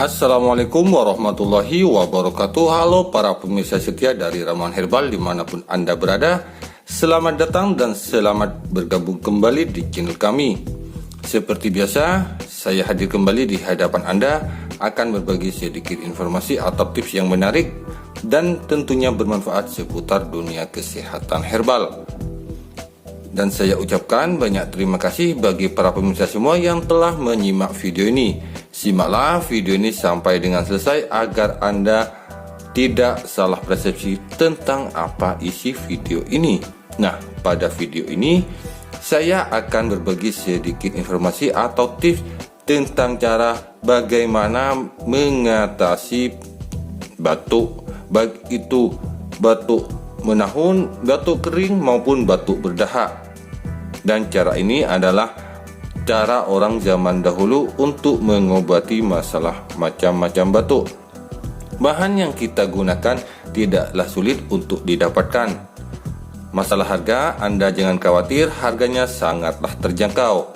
Assalamualaikum warahmatullahi wabarakatuh. Halo para pemirsa setia dari Ramuan Herbal dimanapun Anda berada. Selamat datang dan selamat bergabung kembali di channel kami. Seperti biasa, saya hadir kembali di hadapan Anda akan berbagi sedikit informasi atau tips yang menarik dan tentunya bermanfaat seputar dunia kesehatan herbal. Dan saya ucapkan banyak terima kasih bagi para pemirsa semua yang telah menyimak video ini. Simaklah video ini sampai dengan selesai agar Anda tidak salah persepsi tentang apa isi video ini. Nah, pada video ini saya akan berbagi sedikit informasi atau tips tentang cara bagaimana mengatasi batuk, baik itu batuk menahun, batuk kering maupun batuk berdahak. Dan cara ini adalah cara orang zaman dahulu untuk mengobati masalah macam-macam batuk. Bahan yang kita gunakan tidaklah sulit untuk didapatkan. Masalah harga, Anda jangan khawatir, harganya sangatlah terjangkau.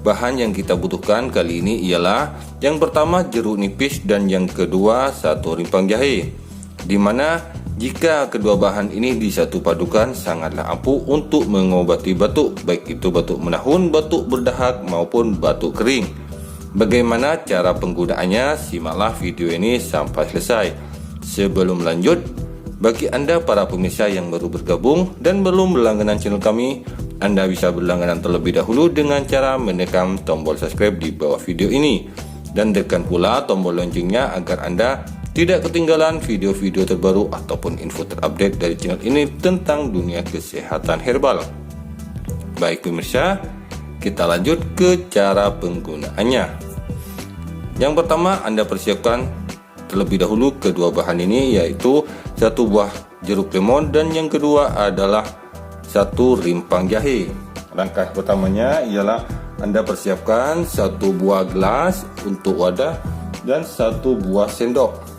Bahan yang kita butuhkan kali ini ialah yang pertama jeruk nipis dan yang kedua satu rimpang jahe. Dimana jika kedua bahan ini disatu padukan sangatlah ampuh untuk mengobati batuk, baik itu batuk menahun, batuk berdahak maupun batuk kering. Bagaimana cara penggunaannya? Simaklah video ini sampai selesai. Sebelum lanjut, bagi Anda para pemirsa yang baru bergabung dan belum berlangganan channel kami, Anda bisa berlangganan terlebih dahulu dengan cara menekan tombol subscribe di bawah video ini dan tekan pula tombol loncengnya agar Anda tidak ketinggalan video-video terbaru ataupun info terupdate dari channel ini tentang dunia kesehatan herbal. Baik pemirsa, kita lanjut ke cara penggunaannya. Yang pertama, Anda persiapkan terlebih dahulu kedua bahan ini, yaitu satu buah jeruk lemon dan yang kedua adalah satu rimpang jahe. Langkah pertamanya ialah Anda persiapkan satu buah gelas untuk wadah dan satu buah sendok.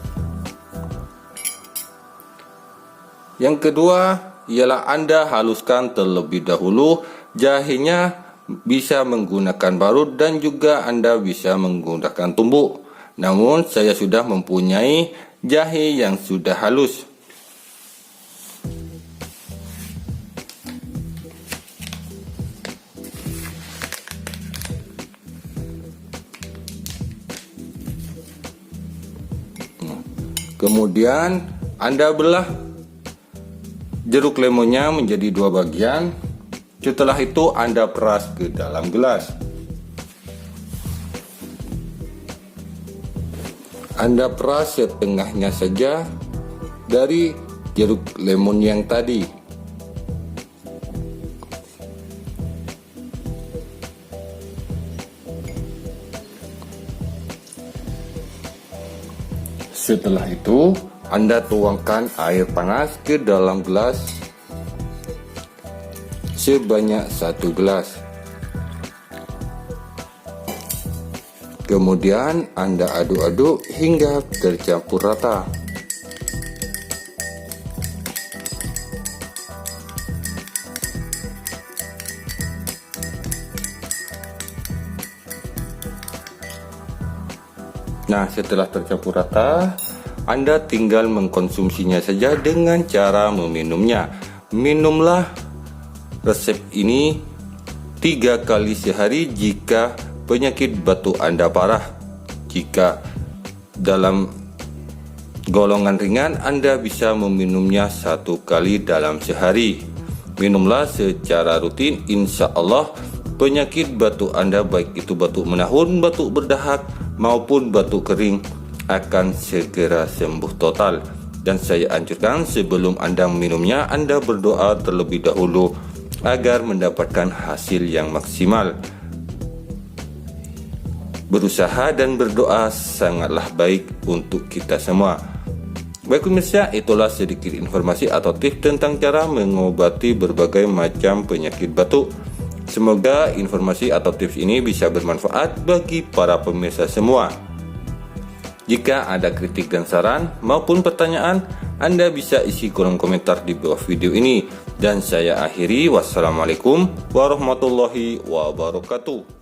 Yang kedua ialah Anda haluskan terlebih dahulu jahenya, bisa menggunakan parut dan juga Anda bisa menggunakan tumbuk. Namun saya sudah mempunyai jahe yang sudah halus. Kemudian Anda belah jeruk lemonnya menjadi dua bagian. Setelah itu Anda peras ke dalam gelas. Anda peras setengahnya saja dari jeruk lemon yang tadi. Setelah itu Anda tuangkan air panas ke dalam gelas sebanyak 1 gelas. Kemudian Anda aduk-aduk hingga tercampur rata. Nah, setelah tercampur rata, Anda tinggal mengkonsumsinya saja dengan cara meminumnya. Minumlah resep ini 3 kali sehari jika penyakit batuk Anda parah. Jika dalam golongan ringan, Anda bisa meminumnya 1 kali dalam sehari. Minumlah secara rutin, insya Allah penyakit batuk Anda baik itu batuk menahun, batuk berdahak maupun batuk kering akan segera sembuh total. Dan saya anjurkan sebelum Anda meminumnya, Anda berdoa terlebih dahulu agar mendapatkan hasil yang maksimal. Berusaha dan berdoa sangatlah baik untuk kita semua. Baik pemirsa, itulah sedikit informasi atau tips tentang cara mengobati berbagai macam penyakit batuk. Semoga informasi atau tips ini bisa bermanfaat bagi para pemirsa semua. Jika ada kritik dan saran maupun pertanyaan, Anda bisa isi kolom komentar di bawah video ini. Dan saya akhiri, wassalamualaikum warahmatullahi wabarakatuh.